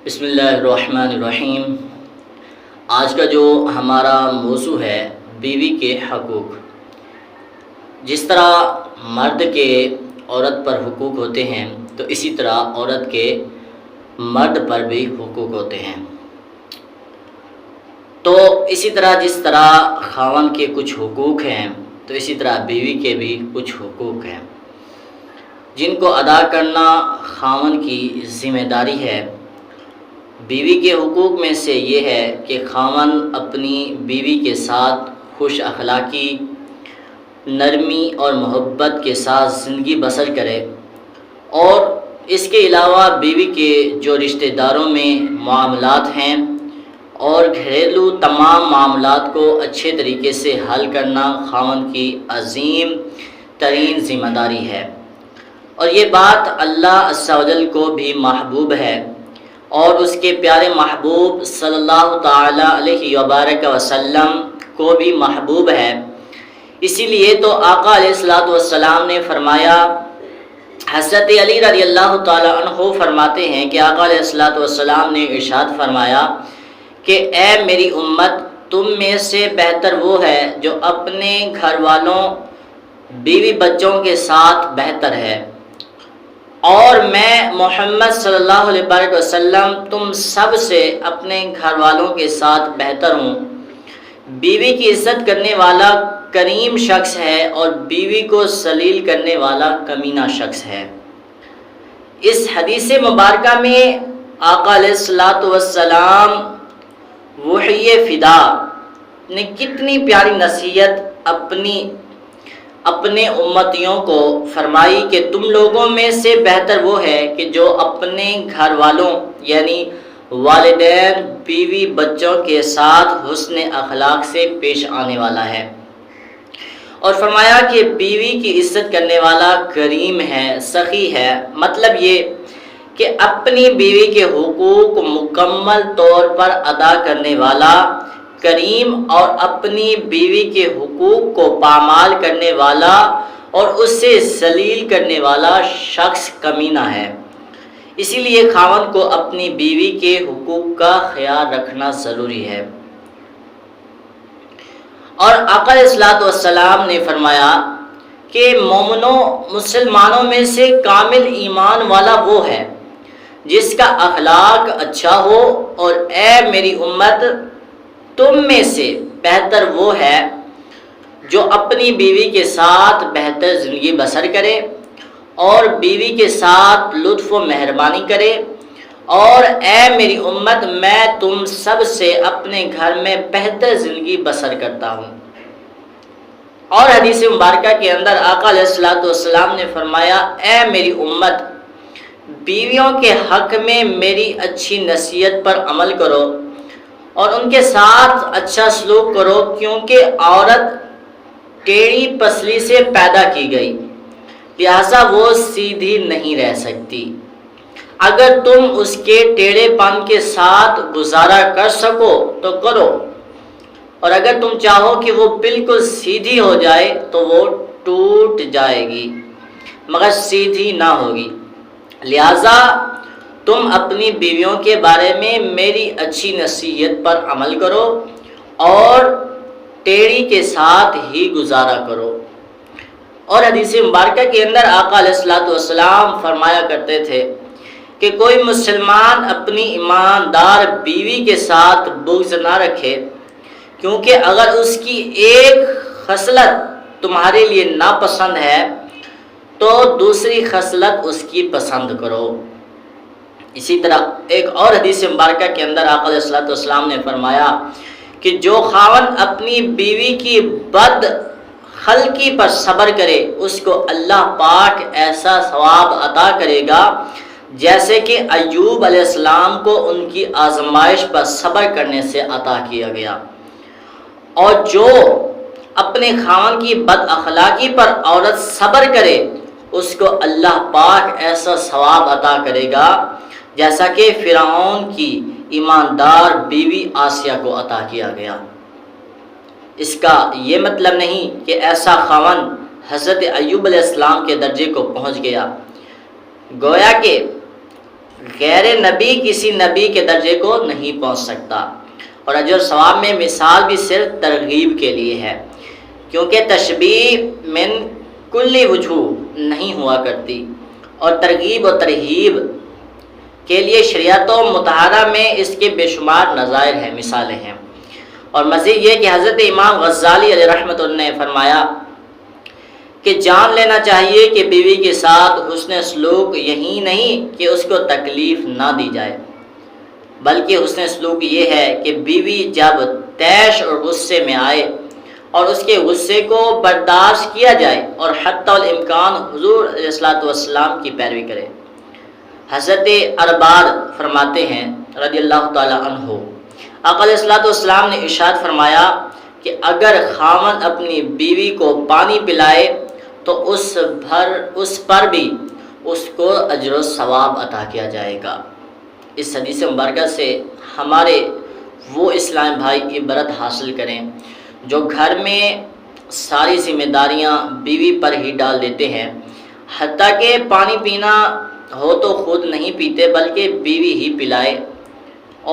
بسم اللہ الرحمن الرحیم۔ آج کا جو ہمارا موضوع ہے بیوی کے حقوق۔ جس طرح مرد کے عورت پر حقوق ہوتے ہیں تو اسی طرح عورت کے مرد پر بھی حقوق ہوتے ہیں۔ تو اسی طرح جس طرح خاوند کے کچھ حقوق ہیں تو اسی طرح بیوی کے بھی کچھ حقوق ہیں جن کو ادا کرنا خاوند کی ذمہ داری ہے۔ بیوی کے حقوق میں سے یہ ہے کہ خاوند اپنی بیوی کے ساتھ خوش اخلاقی، نرمی اور محبت کے ساتھ زندگی بسر کرے، اور اس کے علاوہ بیوی کے جو رشتہ داروں میں معاملات ہیں اور گھریلو تمام معاملات کو اچھے طریقے سے حل کرنا خاوند کی عظیم ترین ذمہ داری ہے، اور یہ بات اللہ عز و جل کو بھی محبوب ہے اور اس کے پیارے محبوب صلی اللہ تعالی علیہ وبارک وسلم کو بھی محبوب ہے۔ اسی لیے تو آقا علیہ الصلوۃ والسلام نے فرمایا، حضرت علی رضی اللہ تعالی عنہ فرماتے ہیں کہ آقا علیہ الصلوۃ والسلام نے ارشاد فرمایا کہ اے میری امت، تم میں سے بہتر وہ ہے جو اپنے گھر والوں، بیوی بچوں کے ساتھ بہتر ہے، اور میں محمد صلی اللہ علیہ وسلم تم سب سے اپنے گھر والوں کے ساتھ بہتر ہوں۔ بیوی کی عزت کرنے والا کریم شخص ہے اور بیوی کو ذلیل کرنے والا کمینہ شخص ہے۔ اس حدیث مبارکہ میں آقا علیہ الصلوۃ والسلام وحی فدا نے کتنی پیاری نصیحت اپنے امتیوں کو فرمائی کہ تم لوگوں میں سے بہتر وہ ہے کہ جو اپنے گھر والوں یعنی والدین، بیوی بچوں کے ساتھ حسن اخلاق سے پیش آنے والا ہے، اور فرمایا کہ بیوی کی عزت کرنے والا کریم ہے، سخی ہے، مطلب یہ کہ اپنی بیوی کے حقوق مکمل طور پر ادا کرنے والا کریم اور اپنی بیوی کے حقوق کو پامال کرنے والا اور اسے ذلیل کرنے والا شخص کمینہ ہے۔ اسی لیے خاوند کو اپنی بیوی کے حقوق کا خیال رکھنا ضروری ہے۔ اور آقا علیہ الصلوۃ والسلام نے فرمایا کہ مومنوں، مسلمانوں میں سے کامل ایمان والا وہ ہے جس کا اخلاق اچھا ہو، اور اے میری امت، تم میں سے بہتر وہ ہے جو اپنی بیوی کے ساتھ بہتر زندگی بسر کرے اور بیوی کے ساتھ لطف و مہربانی کرے، اور اے میری امت، میں تم سب سے اپنے گھر میں بہتر زندگی بسر کرتا ہوں۔ اور حدیث مبارکہ کے اندر آقا علیہ الصلوۃ والسلام نے فرمایا، اے میری امت، بیویوں کے حق میں میری اچھی نصیحت پر عمل کرو اور ان کے ساتھ اچھا سلوک کرو، کیونکہ عورت ٹیڑھی پسلی سے پیدا کی گئی، لہذا وہ سیدھی نہیں رہ سکتی۔ اگر تم اس کے ٹیڑھے پن کے ساتھ گزارا کر سکو تو کرو، اور اگر تم چاہو کہ وہ بالکل سیدھی ہو جائے تو وہ ٹوٹ جائے گی مگر سیدھی نہ ہوگی۔ لہذا تم اپنی بیویوں کے بارے میں میری اچھی نصیحت پر عمل کرو اور ٹیڑھی کے ساتھ ہی گزارا کرو۔ اور حدیث مبارکہ کے اندر آقا علیہ الصلوۃ والسلام فرمایا کرتے تھے کہ کوئی مسلمان اپنی ایماندار بیوی کے ساتھ بغض نہ رکھے، کیونکہ اگر اس کی ایک خصلت تمہارے لیے ناپسند ہے تو دوسری خصلت اس کی پسند کرو۔ اسی طرح ایک اور حدیث مبارکہ کے اندر آقا علیہ الصلوۃ والسلام نے فرمایا کہ جو خاوند اپنی بیوی کی بد خلقی پر صبر کرے، اس کو اللہ پاک ایسا ثواب عطا کرے گا جیسے کہ ایوب علیہ السلام کو ان کی آزمائش پر صبر کرنے سے عطا کیا گیا، اور جو اپنے خاوند کی بد اخلاقی پر عورت صبر کرے، اس کو اللہ پاک ایسا ثواب عطا کرے گا جیسا کہ فرعون کی ایماندار بیوی آسیہ کو عطا کیا گیا۔ اس کا یہ مطلب نہیں کہ ایسا خاوند حضرت ایوب علیہ السلام کے درجے کو پہنچ گیا، گویا کہ غیر نبی کسی نبی کے درجے کو نہیں پہنچ سکتا، اور اجر ثواب میں مثال بھی صرف ترغیب کے لیے ہے، کیونکہ تشبیہ من کلی وجوہ نہیں ہوا کرتی، اور ترغیب و ترہیب کے لیے شریعت و مطہرہ میں اس کے بے شمار نظائر ہیں، مثالیں ہیں۔ اور مزید یہ کہ حضرت امام غزالی علیہ رحمۃ اللہ نے فرمایا کہ جان لینا چاہیے کہ بیوی کے ساتھ حسن سلوک یہی نہیں کہ اس کو تکلیف نہ دی جائے، بلکہ حسن سلوک یہ ہے کہ بیوی جب طیش اور غصے میں آئے اور اس کے غصے کو برداشت کیا جائے اور حتی الامکان حضور علیہ الصلوۃ والسلام کی پیروی کرے۔ حضرت ارباد فرماتے ہیں رضی اللہ تعالی عنہ، آقا علیہ الصلوۃ والسلام نے ارشاد فرمایا کہ اگر خاوند اپنی بیوی کو پانی پلائے تو اس پر بھی اس کو اجر و ثواب عطا کیا جائے گا۔ اس حدیث مبارکہ سے ہمارے وہ اسلام بھائی عبرت حاصل کریں جو گھر میں ساری ذمہ داریاں بیوی پر ہی ڈال دیتے ہیں، حتیٰ کہ پانی پینا ہو تو خود نہیں پیتے بلکہ بیوی ہی پلائے،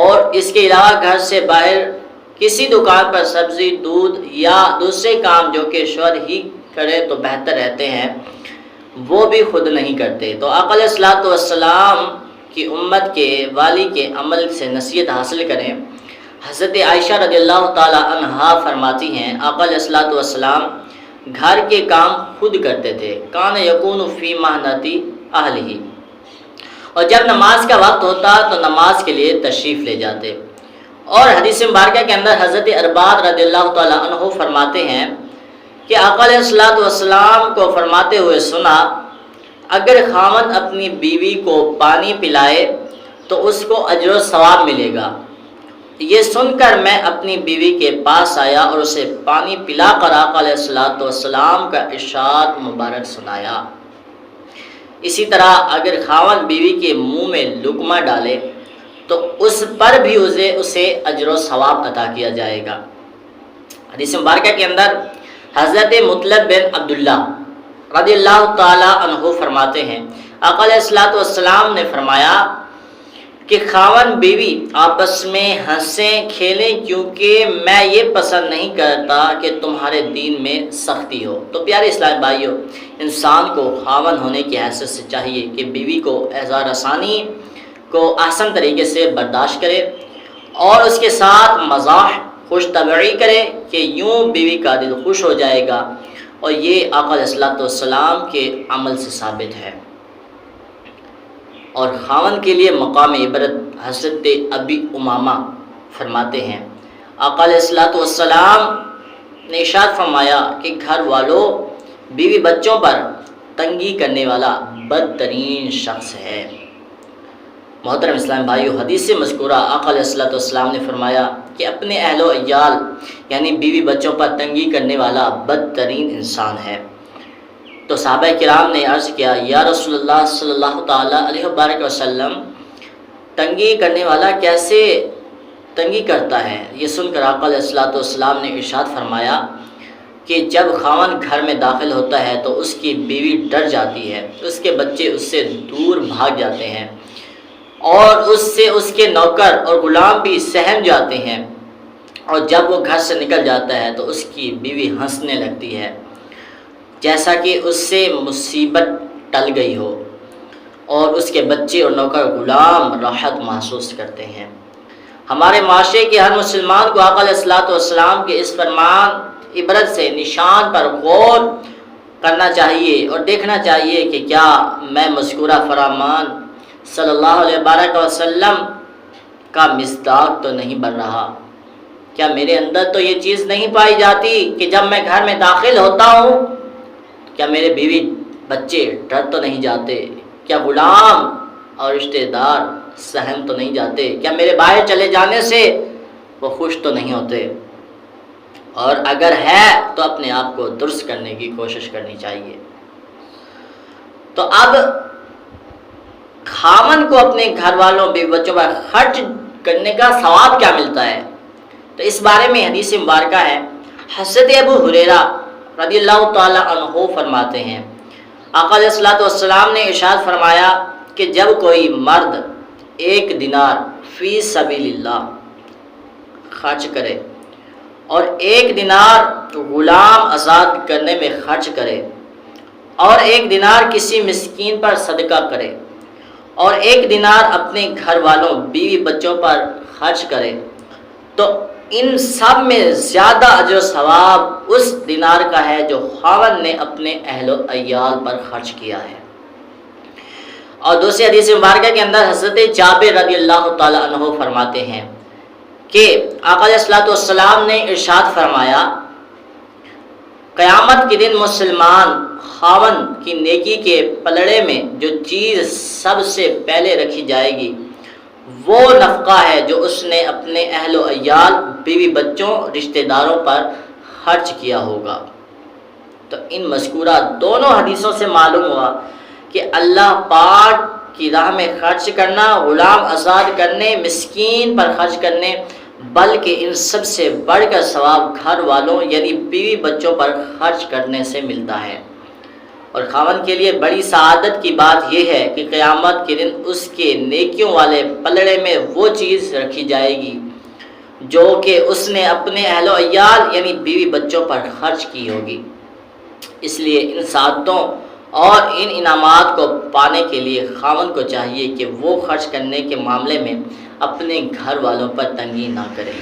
اور اس کے علاوہ گھر سے باہر کسی دکان پر سبزی، دودھ یا دوسرے کام جو کہ شوہر ہی کرے تو بہتر رہتے ہیں وہ بھی خود نہیں کرتے۔ تو آقا علیہ الصلوۃ والسلام کی امت کے والی کے عمل سے نصیحت حاصل کریں۔ حضرت عائشہ رضی اللہ تعالی عنہا فرماتی ہیں آقا علیہ الصلوۃ والسلام گھر کے کام خود کرتے تھے، کان یکون فی مہنتی اہلہ، اور جب نماز کا وقت ہوتا تو نماز کے لیے تشریف لے جاتے۔ اور حدیث مبارکہ کے اندر حضرت ارباد رضی اللہ تعالی عنہ فرماتے ہیں کہ آقا علیہ الصلوۃ والسلام کو فرماتے ہوئے سنا، اگر خاوند اپنی بیوی کو پانی پلائے تو اس کو اجر و ثواب ملے گا۔ یہ سن کر میں اپنی بیوی کے پاس آیا اور اسے پانی پلا کر آقا علیہ الصلوۃ والسلام کا ارشاد مبارک سنایا۔ اسی طرح اگر خاوند بیوی کے منہ میں لقمہ ڈالے تو اس پر بھی اسے اجر و ثواب عطا کیا جائے گا۔ حدیث مبارکہ کے اندر حضرت مطلب بن عبداللہ رضی اللہ تعالی عنہ فرماتے ہیں آقا علیہ الصلوۃ والسلام نے فرمایا کہ خاوند بیوی آپس میں ہنسیں کھیلیں، کیونکہ میں یہ پسند نہیں کرتا کہ تمہارے دین میں سختی ہو۔ تو پیارے اسلام بھائیوں، انسان کو خاوند ہونے کی حیثیت سے چاہیے کہ بیوی کو اظہار رسانی کو احسن طریقے سے برداشت کرے اور اس کے ساتھ مزاح خوش طبعی کرے کہ یوں بیوی کا دل خوش ہو جائے گا، اور یہ آقا علیہ الصلوۃ والسلام کے عمل سے ثابت ہے۔ اور خاوند کے لیے مقام عبرت حضرت ابی امامہ فرماتے ہیں آقا علیہ الصلوۃ والسلام نے ارشاد فرمایا کہ گھر والوں بیوی بچوں پر تنگی کرنے والا بدترین شخص ہے۔ محترم اسلام بھائیو، حدیث مذکورہ آقا علیہ الصلوۃ والسلام نے فرمایا کہ اپنے اہل و عیال یعنی بیوی بچوں پر تنگی کرنے والا بدترین انسان ہے۔ تو صحابہ کرام نے عرض کیا، یا رسول اللہ صلی اللہ تعالی علیہ وبارک وسلم، تنگی کرنے والا کیسے تنگی کرتا ہے؟ یہ سن کر آقا علیہ الصلوۃ والسلام نے ارشاد فرمایا کہ جب خاوند گھر میں داخل ہوتا ہے تو اس کی بیوی ڈر جاتی ہے، اس کے بچے اس سے دور بھاگ جاتے ہیں، اور اس سے اس کے نوکر اور غلام بھی سہم جاتے ہیں، اور جب وہ گھر سے نکل جاتا ہے تو اس کی بیوی ہنسنے لگتی ہے جیسا کہ اس سے مصیبت ٹل گئی ہو، اور اس کے بچے اور نوکر غلام راحت محسوس کرتے ہیں۔ ہمارے معاشرے کے ہر مسلمان کو آقا علیہ الصلوۃ والسلام کے اس فرمان عبرت سے نشان پر غور کرنا چاہیے اور دیکھنا چاہیے کہ کیا میں مذکورہ فرمان صلی اللہ علیہ وبارک وسلم کا مصداق تو نہیں بن رہا؟ کیا میرے اندر تو یہ چیز نہیں پائی جاتی کہ جب میں گھر میں داخل ہوتا ہوں کیا میرے بیوی بچے ڈر تو نہیں جاتے؟ کیا غلام اور رشتہ دار سہم تو نہیں جاتے؟ کیا میرے باہر چلے جانے سے وہ خوش تو نہیں ہوتے؟ اور اگر ہے تو اپنے آپ کو درست کرنے کی کوشش کرنی چاہیے۔ تو اب خاوند کو اپنے گھر والوں بیوی بچوں پر خرچ کرنے کا ثواب کیا ملتا ہے؟ تو اس بارے میں حدیث مبارکہ ہے، حضرت ابو ہریرہ رضی اللہ تعالی عنہ فرماتے ہیں آقا علیہ الصلوۃ والسلام نے ارشاد فرمایا کہ جب کوئی مرد 1 دینار فی سبیل اللہ خرچ کرے، اور 1 دینار غلام آزاد کرنے میں خرچ کرے، اور 1 دینار کسی مسکین پر صدقہ کرے، اور 1 دینار اپنے گھر والوں بیوی بچوں پر خرچ کرے، تو ان سب میں زیادہ اجر و ثواب اس دینار کا ہے جو خاوند نے اپنے اہل و عیال پر خرچ کیا ہے۔ اور دوسری حدیث مبارکہ کے اندر حضرت جابر رضی اللہ تعالی عنہ فرماتے ہیں کہ آقا علیہ الصلوۃ والسلام نے ارشاد فرمایا، قیامت کے دن مسلمان خاوند کی نیکی کے پلڑے میں جو چیز سب سے پہلے رکھی جائے گی وہ نفقہ ہے جو اس نے اپنے اہل و عیال بیوی بچوں رشتہ داروں پر خرچ کیا ہوگا۔ تو ان مذکورہ دونوں حدیثوں سے معلوم ہوا کہ اللہ پاک کی راہ میں خرچ کرنا، غلام آزاد کرنے، مسکین پر خرچ کرنے، بلکہ ان سب سے بڑھ کر ثواب گھر والوں یعنی بیوی بچوں پر خرچ کرنے سے ملتا ہے۔ اور خاوند کے لیے بڑی سعادت کی بات یہ ہے کہ قیامت کے دن اس کے نیکیوں والے پلڑے میں وہ چیز رکھی جائے گی جو کہ اس نے اپنے اہل و عیال یعنی بیوی بچوں پر خرچ کی ہوگی۔ اس لیے ان سعادتوں اور ان انعامات کو پانے کے لیے خاوند کو چاہیے کہ وہ خرچ کرنے کے معاملے میں اپنے گھر والوں پر تنگی نہ کرے۔